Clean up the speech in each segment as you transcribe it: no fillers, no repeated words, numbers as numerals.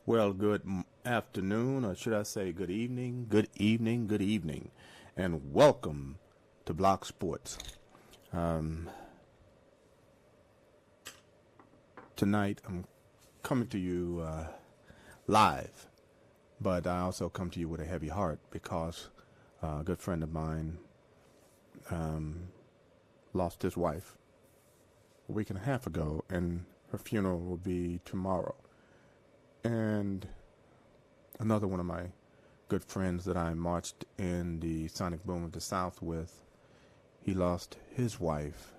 Well, good afternoon, or should I say good evening, good evening, good evening, and welcome to Block Sports. Tonight I'm coming to you live, but I also come to you with a heavy heart because a good friend of mine lost his wife a week and a half ago, and her funeral will be tomorrow. And another one of my good friends that I marched in the Sonic Boom of the South with, he lost his wife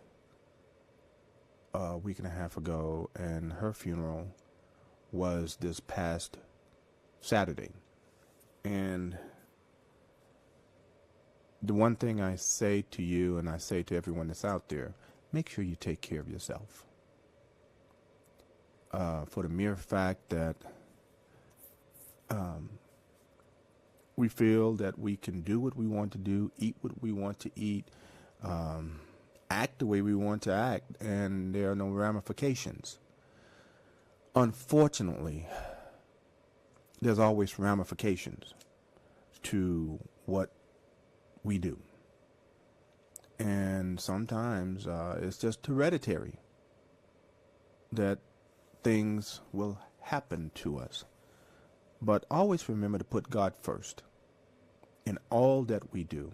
a week and a half ago, and her funeral was this past Saturday. And the one thing I say to you, and I say to everyone that's out there, make sure you take care of yourself. For the mere fact that we feel that we can do what we want to do, eat what we want to eat, act the way we want to act, and there are no ramifications. Unfortunately, there's always ramifications to what we do. And sometimes it's just hereditary that things will happen to us. But always remember to put God first in all that we do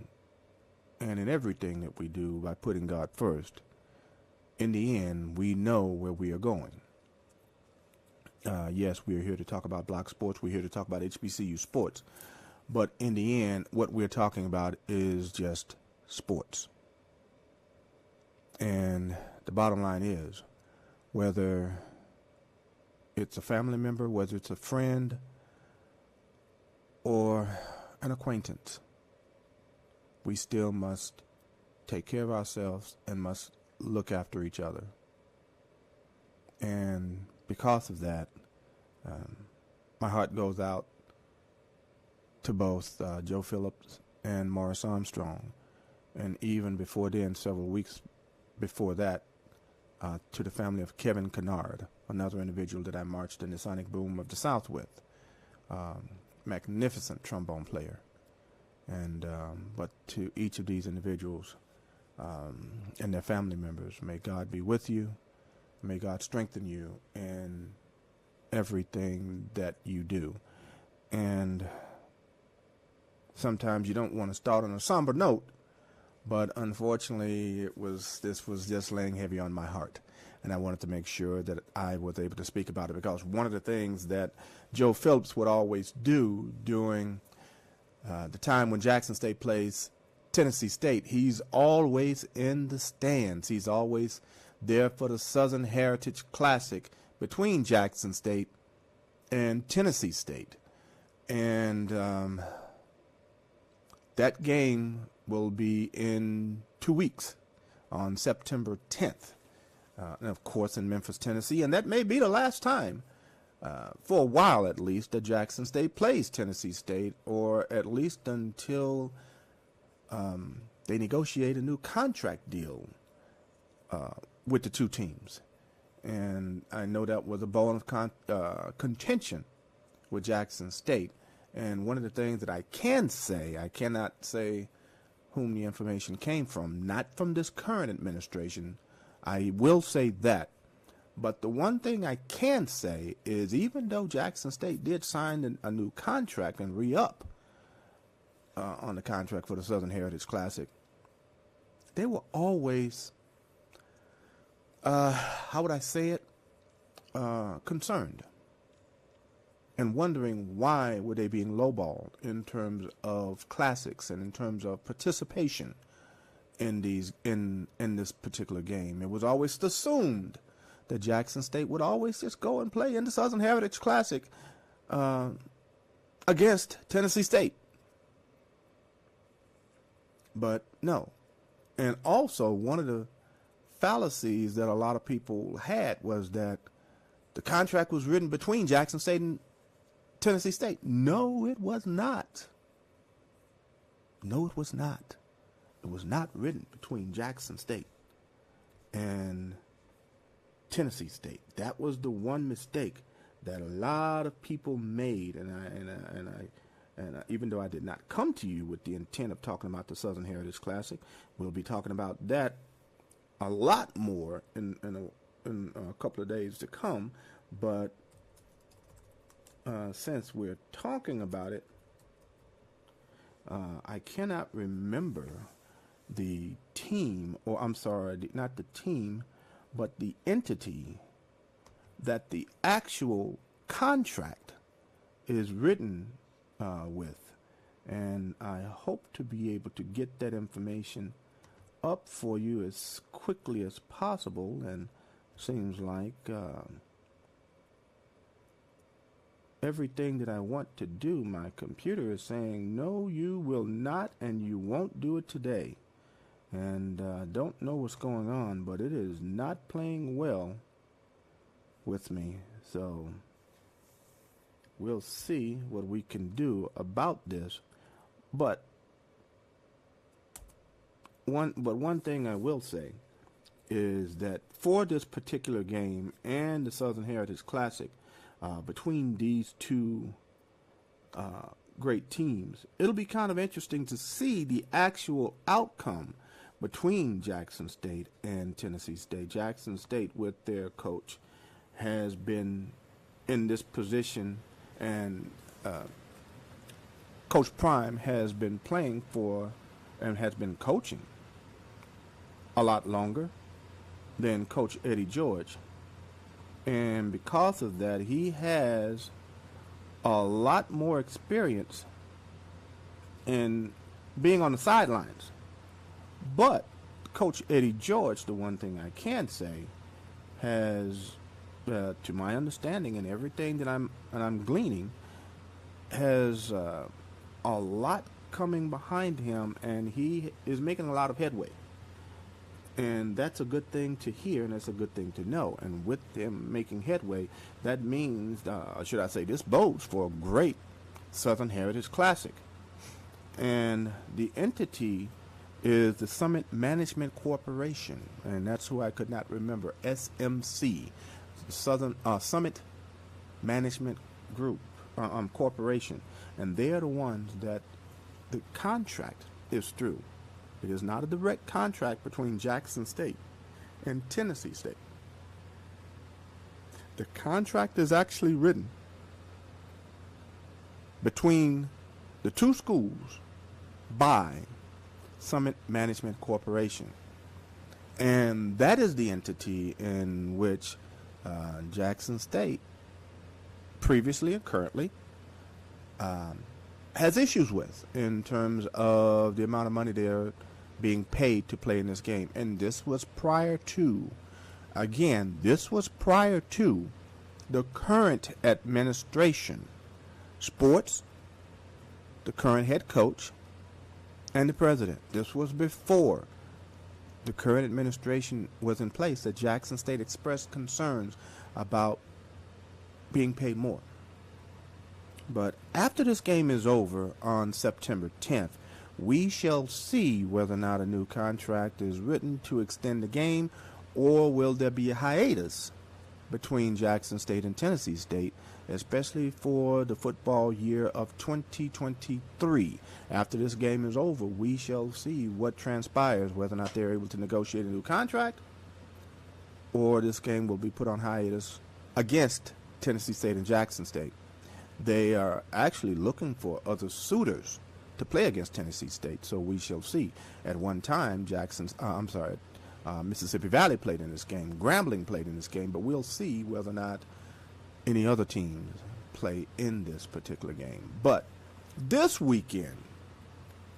and in everything that we do. By putting God first, in the end, we know where we are going. Yes, we are here to talk about Block Sports. We're here to talk about HBCU sports. But in the end, what we're talking about is just sports. And the bottom line is, whether it's a family member, whether it's a friend, or an acquaintance, we still must take care of ourselves and must look after each other. And because of that, my heart goes out to both Joe Phillips and Morris Armstrong, and even before then, several weeks before that, to the family of Kevin Kennard, another individual that I marched in the Sonic Boom of the South with. Magnificent trombone player. And but to each of these individuals and their family members, may God be with you. May God strengthen you in everything that you do. And sometimes you don't want to start on a somber note, but unfortunately this was just laying heavy on my heart. And I wanted to make sure that I was able to speak about it, because one of the things that Joe Phillips would always do during the time when Jackson State plays Tennessee State, he's always in the stands. He's always there for the Southern Heritage Classic between Jackson State and Tennessee State. And that game will be in 2 weeks on September 10th. And of course in Memphis, Tennessee, and that may be the last time, for a while at least, that Jackson State plays Tennessee State, or at least until they negotiate a new contract deal with the two teams. And I know that was a bone of contention with Jackson State. And one of the things that I can say, I cannot say whom the information came from, not from this current administration, I will say that. But the one thing I can say is, even though Jackson State did sign a new contract and re-up on the contract for the Southern Heritage Classic, they were always, how would I say it, concerned and wondering why were they being lowballed in terms of classics and in terms of participation in this particular game. It was always assumed that Jackson State would always just go and play in the Southern Heritage Classic against Tennessee State. But no. And also, one of the fallacies that a lot of people had was that the contract was written between Jackson State and Tennessee State. No, it was not. No, it was not. It was not written between Jackson State and Tennessee State. That was the one mistake that a lot of people made, and even though I did not come to you with the intent of talking about the Southern Heritage Classic, we'll be talking about that a lot more in a couple of days to come. But since we're talking about it, I cannot remember the team, or I'm sorry, not the team, but the entity that the actual contract is written with. And I hope to be able to get that information up for you as quickly as possible. And seems like everything that I want to do, my computer is saying, no, you will not, and you won't do it today. And don't know what's going on, but it is not playing well with me. So we'll see what we can do about this. But one thing I will say is that for this particular game and the Southern Heritage Classic, between these two great teams, it'll be kind of interesting to see the actual outcome between Jackson State and Tennessee State. Jackson State, with their coach, has been in this position, and Coach Prime has been playing for and has been coaching a lot longer than Coach Eddie George. And because of that, he has a lot more experience in being on the sidelines. But Coach Eddie George, the one thing I can say, has, to my understanding and everything that I'm gleaning, has a lot coming behind him, and he is making a lot of headway. And that's a good thing to hear, and that's a good thing to know. And with them making headway, that means, should I say, this bodes for a great Southern Heritage Classic. And the entity is the Summit Management Corporation, and that's who I could not remember, SMC, Southern Summit Management Group Corporation. And they are the ones that the contract is through. It is not a direct contract between Jackson State and Tennessee State. The contract is actually written between the two schools by Summit Management Corporation. And that is the entity in which Jackson State previously and currently has issues with in terms of the amount of money they're being paid to play in this game. And this was prior to, again, this was prior to the current administration, sports, the current head coach, and the president. This was before the current administration was in place that Jackson State expressed concerns about being paid more. But after this game is over on September 10th, we shall see whether or not a new contract is written to extend the game, or will there be a hiatus between Jackson State and Tennessee State, especially for the football year of 2023. After this game is over, we shall see what transpires, whether or not they're able to negotiate a new contract, or this game will be put on hiatus against Tennessee State and Jackson State. They are actually looking for other suitors to play against Tennessee State, so we shall see. At one time, Mississippi Valley played in this game, Grambling played in this game, but we'll see whether or not any other teams play in this particular game. But this weekend,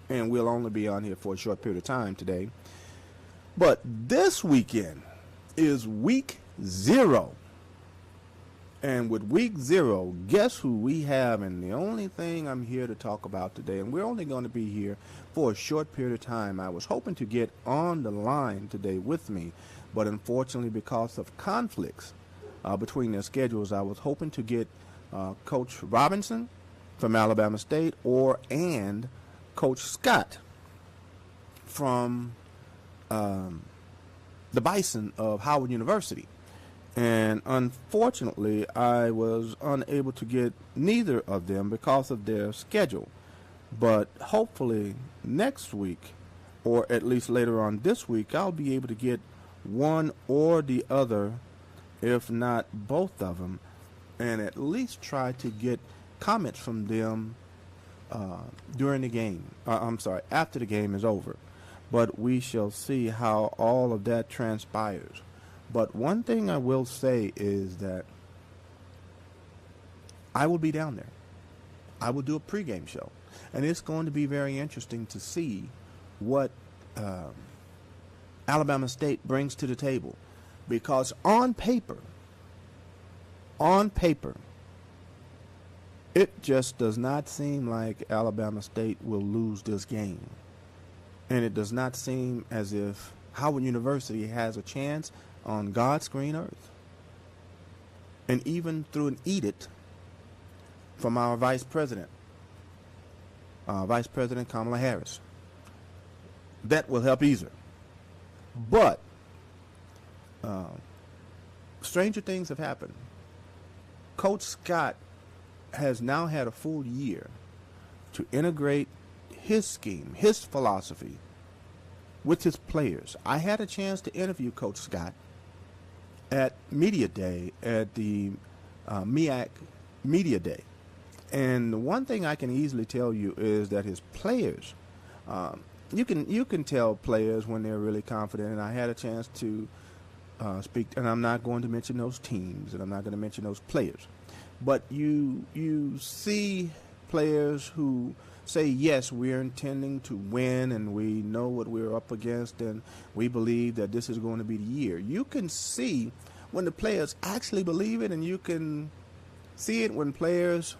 and we'll only be on here for a short period of time today, but this weekend is week 0. And with week 0, guess who we have? And the only thing I'm here to talk about today, and we're only going to be here for a short period of time. I was hoping to get on the line today with me, but unfortunately because of conflicts between their schedules, I was hoping to get Coach Robinson from Alabama State and Coach Scott from the Bison of Howard University. And unfortunately, I was unable to get neither of them because of their schedule. But hopefully next week, or at least later on this week, I'll be able to get one or the other, if not both of them, and at least try to get comments from them during the game. I'm sorry, after the game is over. But we shall see how all of that transpires. But one thing I will say is that I will be down there. I will do a pregame show. And it's going to be very interesting to see what Alabama State brings to the table. Because on paper, it just does not seem like Alabama State will lose this game. And it does not seem as if Howard University has a chance on God's green earth. And even through an edict from our Vice President Kamala Harris, that will help ease her. But stranger things have happened. Coach Scott has now had a full year to integrate his scheme, his philosophy with his players. I had a chance to interview Coach Scott at Media Day, at the MEAC Media Day. And the one thing I can easily tell you is that his players, you can tell players when they're really confident. And I had a chance to speak, and I'm not going to mention those teams, and I'm not going to mention those players. But you see players who say, yes, we're intending to win, and we know what we're up against, and we believe that this is going to be the year. You can see when the players actually believe it, and you can see it when players,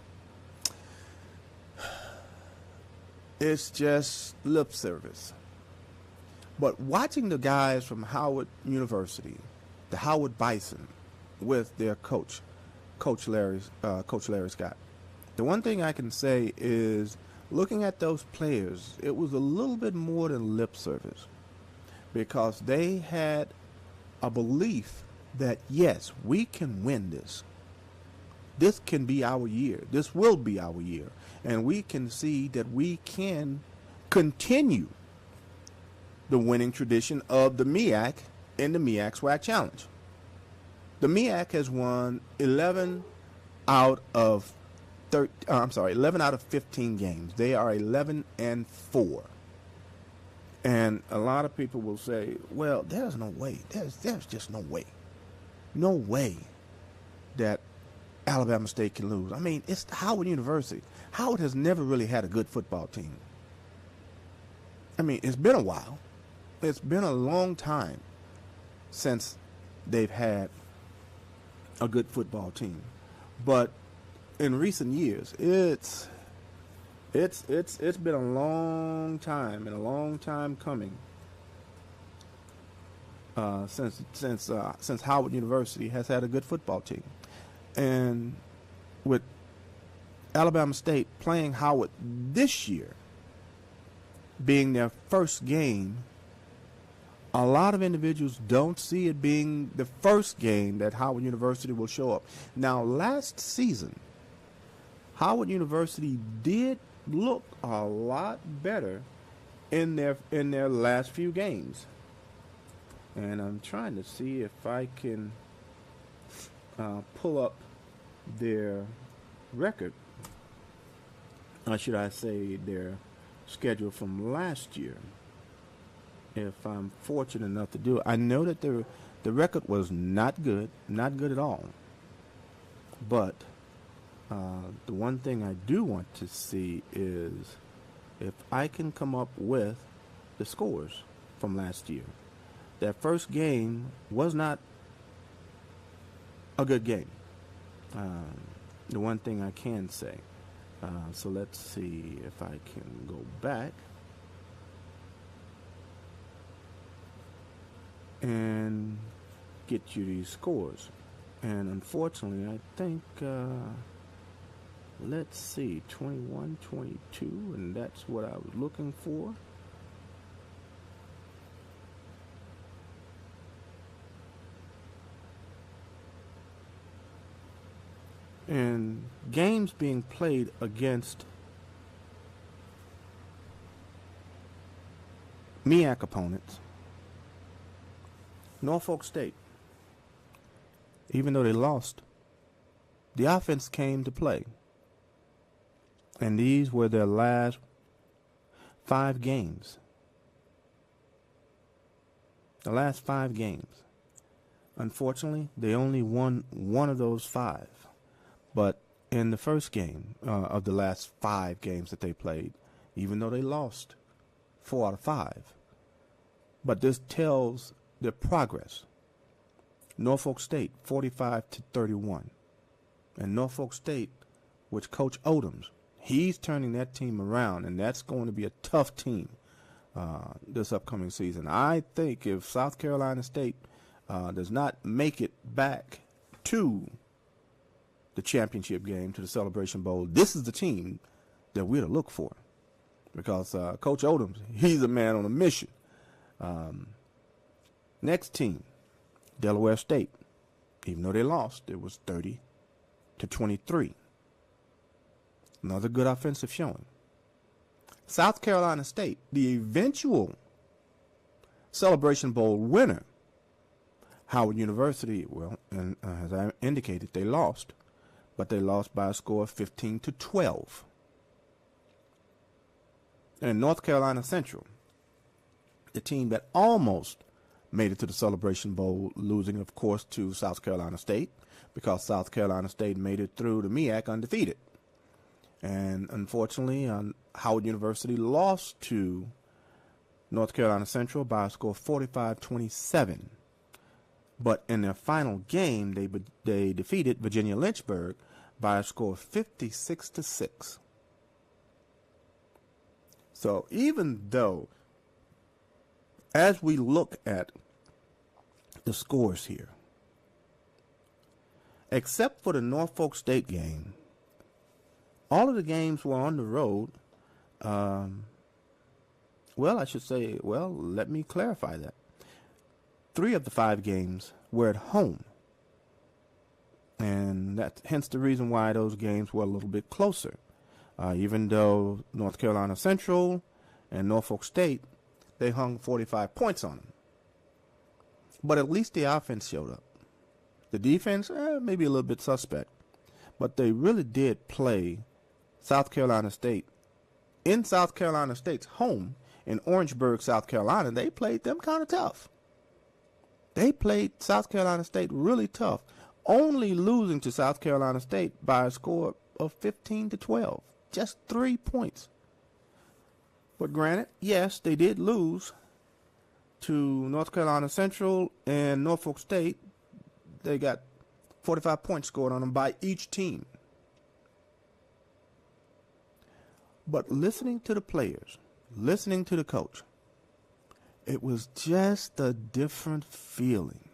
it's just lip service. But watching the guys from Howard University, the Howard Bison, with their Coach Larry Scott, the one thing I can say is, looking at those players, it was a little bit more than lip service, because they had a belief that, yes, we can win this. This can be our year. This will be our year. And we can see that we can continue the winning tradition of the MEAC in the MEAC SWAC Challenge. The MEAC has won 11 out of 15 games. They are 11-4. And a lot of people will say, well, there's no way. There's just no way. No way that Alabama State can lose. I mean, it's Howard University. Howard has never really had a good football team. I mean, it's been a while. It's been a long time since they've had a good football team. But in recent years, it's been a long time, and a long time coming since Howard University has had a good football team. And with Alabama State playing Howard this year, being their first game, a lot of individuals don't see it being the first game that Howard University will show up. Now, last season, Howard University did look a lot better in their last few games. And I'm trying to see if I can pull up their record, or should I say their schedule from last year, if I'm fortunate enough to do it. I know that the record was not good at all. But the one thing I do want to see is if I can come up with the scores from last year. That first game was not a good game. The one thing I can say. So let's see if I can go back and get you these scores. And unfortunately, I think, let's see, 21-22, and that's what I was looking for. in games being played against MEAC opponents, Norfolk State, even though they lost, the offense came to play. And these were their last 5 games. The last 5 games. Unfortunately, they only won one of those 5. But in the first game of the last 5 games that they played, even though they lost 4 out of 5, but this tells their progress. Norfolk State 45-31, and Norfolk State, with Coach Odoms, he's turning that team around, and that's going to be a tough team this upcoming season. I think if South Carolina State does not make it back to the championship game, to the Celebration Bowl, this is the team that we're to look for, because Coach Odoms, he's a man on a mission. Next team, Delaware State. Even though they lost, it was 30-23. Another good offensive showing. South Carolina State, the eventual Celebration Bowl winner, Howard University, well, and as I indicated, they lost, but they lost by a score of 15-12. And North Carolina Central, the team that almost made it to the Celebration Bowl, losing, of course, to South Carolina State, because South Carolina State made it through the MEAC undefeated. And unfortunately, Howard University lost to North Carolina Central by a score of 45-27. But in their final game, they defeated Virginia Lynchburg by a score of 56-6. So even though, as we look at the scores here, except for the Norfolk State game, all of the games were on the road. Let me clarify that. 3 of the 5 games were at home. And that's hence the reason why those games were a little bit closer. Even though North Carolina Central and Norfolk State, they hung 45 points on them. But at least the offense showed up. The defense, maybe a little bit suspect. But they really did play South Carolina State in South Carolina State's home in Orangeburg, South Carolina. They played them kind of tough. They played South Carolina State really tough, only losing to South Carolina State by a score of 15-12, just 3 points. But granted, yes, they did lose to North Carolina Central and Norfolk State. They got 45 points scored on them by each team. But listening to the players, listening to the coach, it was just a different feeling.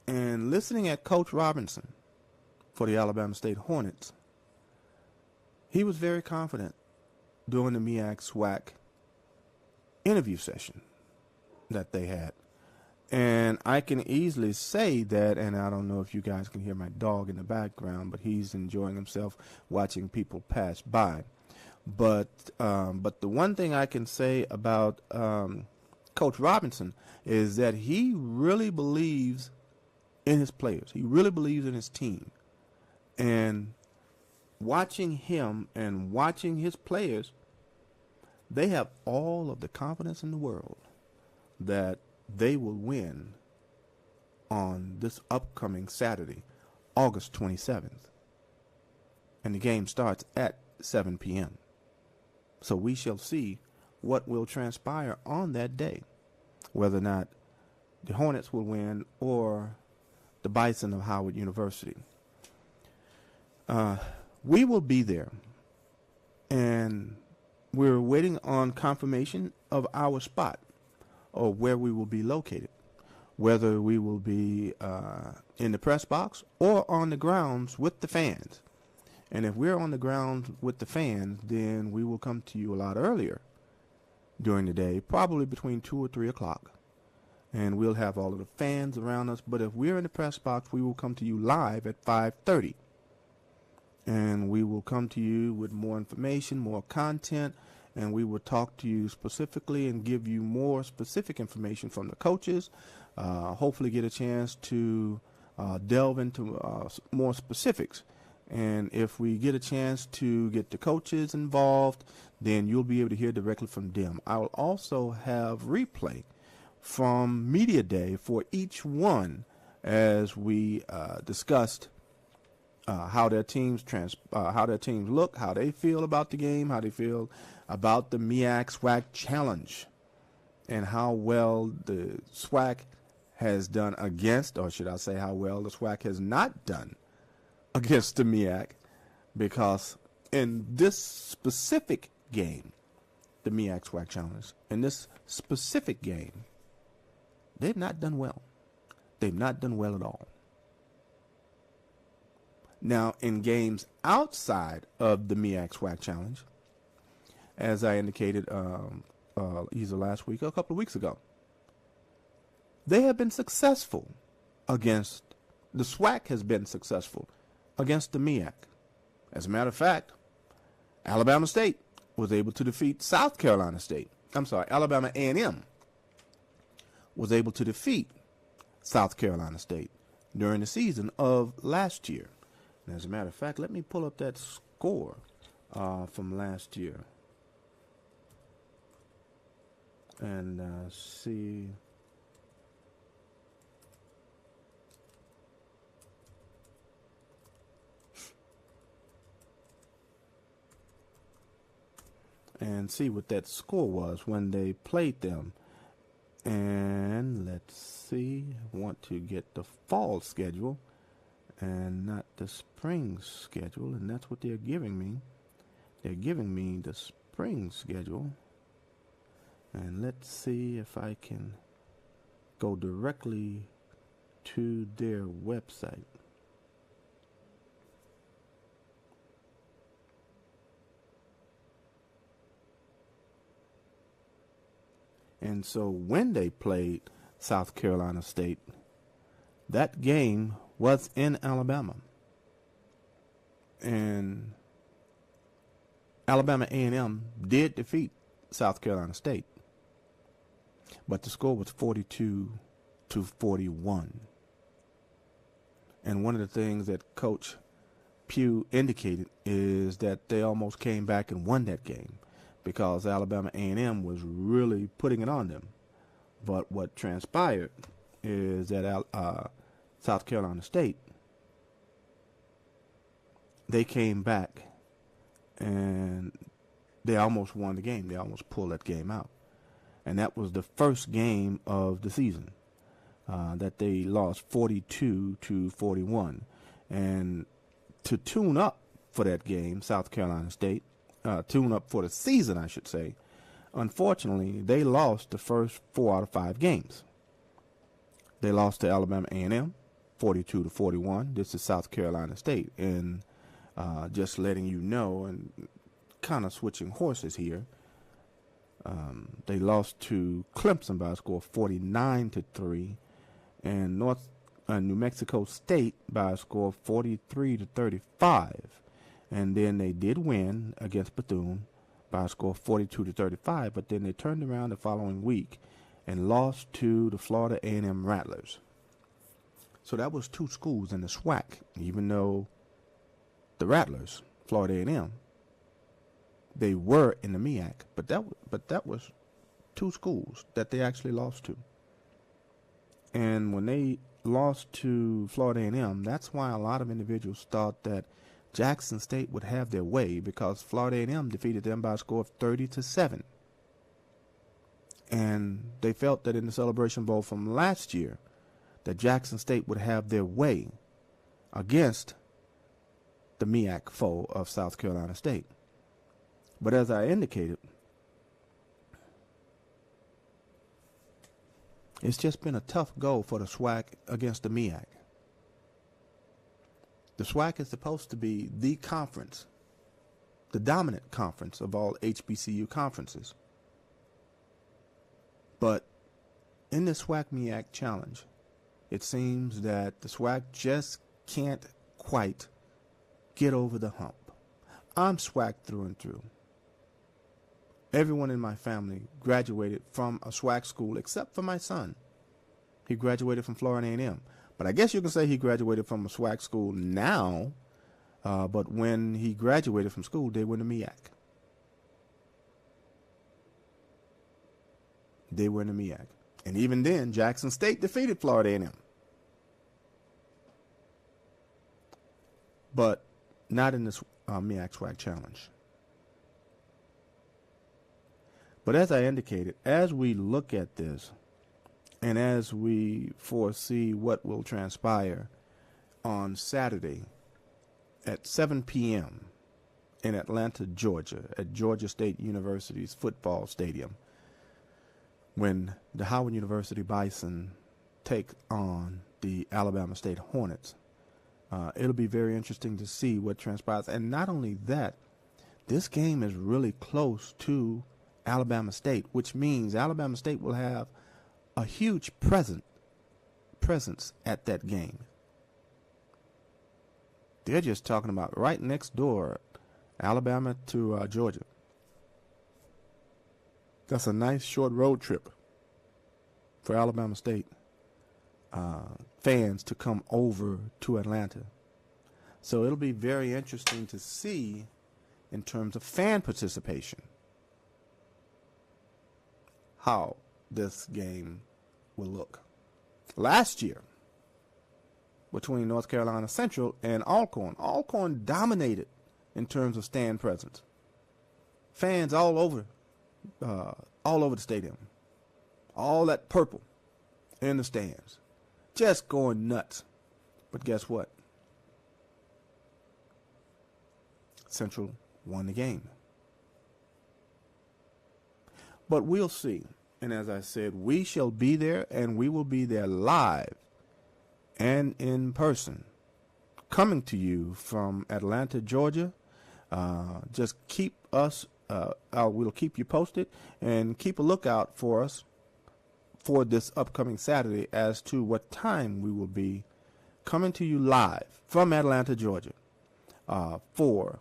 And listening at Coach Robinson for the Alabama State Hornets, he was very confident during the MEAC SWAC interview session that they had. And I can easily say that, and I don't know if you guys can hear my dog in the background, but he's enjoying himself watching people pass by. But the one thing I can say about Coach Robinson is that he really believes in his players. He really believes in his team. And watching him and watching his players, they have all of the confidence in the world that they will win on this upcoming Saturday, August 27th. And the game starts at 7 p.m. So we shall see what will transpire on that day, whether or not the Hornets will win or the Bison of Howard University. We will be there, and we're waiting on confirmation of our spot or where we will be located, whether we will be in the press box or on the grounds with the fans. And if we're on the ground with the fans, then we will come to you a lot earlier during the day, probably between 2 or 3 o'clock, and we'll have all of the fans around us. But if we're in the press box, we will come to you live at 5:30. And we will come to you with more information, more content, and we will talk to you specifically and give you more specific information from the coaches. Hopefully get a chance to delve into more specifics. And if we get a chance to get the coaches involved, then you'll be able to hear directly from them. I will also have replay from Media Day for each one as we discussed how their teams look, how they feel about the game, how they feel about the MEAC SWAC challenge, and how well the SWAC has done against, or should I say how well the SWAC has not done against the MEAC, because in this specific game, the MEAC SWAC challenge, in this specific game, they've not done well. They've not done well at all. Now, in games outside of the MEAC SWAC challenge, as I indicated either last week or a couple of weeks ago, they have been successful against, the SWAC has been successful against the MEAC. As a matter of fact, Alabama State was able to defeat South Carolina State. Alabama A&M was able to defeat South Carolina State during the season of last year. And as a matter of fact, let me pull up that score from last year and see. And see what that score was when they played them. And let's see, I want to get the fall schedule and not the spring schedule, and that's what they're giving me. They're giving me the spring schedule. And let's see if I can go directly to their website. And so when they played South Carolina State, that game was in Alabama. And Alabama A&M did defeat South Carolina State, but the score was 42-41. And one of the things that Coach Pugh indicated is that they almost came back and won that game because Alabama A&M was really putting it on them. But what transpired is that South Carolina State, they came back and they almost won the game. They almost pulled that game out. And that was the first game of the season that they lost 42-41. And to tune up for that game, South Carolina State, tune up for the season, I should say, unfortunately, they lost the first 4 out of 5 games. They lost to Alabama A&M, 42-41. This is South Carolina State. And just letting you know, and kind of switching horses here, they lost to Clemson by a score of 49-3, and New Mexico State by a score of 43-35. And then they did win against Bethune by a score of 42-35, but then they turned around the following week and lost to the Florida A&M Rattlers. So that was 2 schools in the SWAC, even though the Rattlers, Florida A&M, they were in the MEAC, but that was 2 schools that they actually lost to. And when they lost to Florida A&M, that's why a lot of individuals thought that Jackson State would have their way, because Florida A&M defeated them by a score of 30-7. And they felt that in the Celebration Bowl from last year, that Jackson State would have their way against the MEAC foe of South Carolina State. But as I indicated, it's just been a tough go for the SWAC against the MEAC. The SWAC is supposed to be the conference, the dominant conference of all HBCU conferences. But in the SWAC-MEAC challenge, it seems that the SWAC just can't quite get over the hump. I'm SWAC through and through. Everyone in my family graduated from a SWAC school except for my son. He graduated from Florida A&M. But I guess you can say he graduated from a SWAC school now, but when he graduated from school, they were in the MEAC. They were in the MEAC. And even then, Jackson State defeated Florida A&M. But not in this MEAC SWAC challenge. But as I indicated, as we look at this, and as we foresee what will transpire on Saturday at 7 p.m. in Atlanta, Georgia, at Georgia State University's football stadium, when the Howard University Bison take on the Alabama State Hornets, it'll be very interesting to see what transpires. And not only that, this game is really close to Alabama State, which means Alabama State will have a huge presence at that game. They're just talking about right next door, Alabama to Georgia. That's a nice short road trip for Alabama State fans to come over to Atlanta. So it'll be very interesting to see in terms of fan participation how this game will look. Last year, between North Carolina Central and Alcorn dominated in terms of stand presence. Fans all over the stadium, all that purple in the stands, just going nuts. But guess what? Central won the game. But we'll see. And as I said, we shall be there, and we will be there live and in person, coming to you from Atlanta, Georgia. Just keep us, we'll keep you posted, and keep a lookout for us for this upcoming Saturday as to what time we will be coming to you live from Atlanta, Georgia, for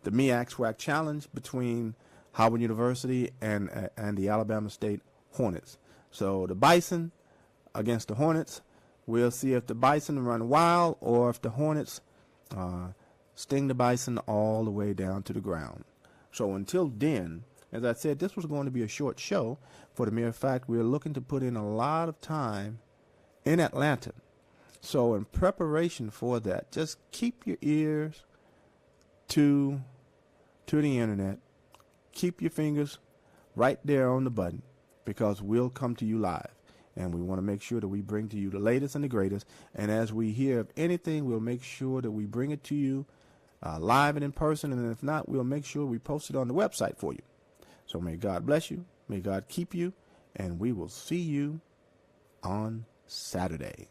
the MEAC SWAC Challenge between Howard University and the Alabama State Hornets. So the Bison against the Hornets. We'll see if the Bison run wild or if the Hornets sting the Bison all the way down to the ground. So until then, as I said, this was going to be a short show for the mere fact we're looking to put in a lot of time in Atlanta. So in preparation for that, just keep your ears to the internet. Keep your fingers right there on the button, because we'll come to you live. And we want to make sure that we bring to you the latest and the greatest. And as we hear of anything, we'll make sure that we bring it to you live and in person. And if not, we'll make sure we post it on the website for you. So may God bless you. May God keep you. And we will see you on Saturday.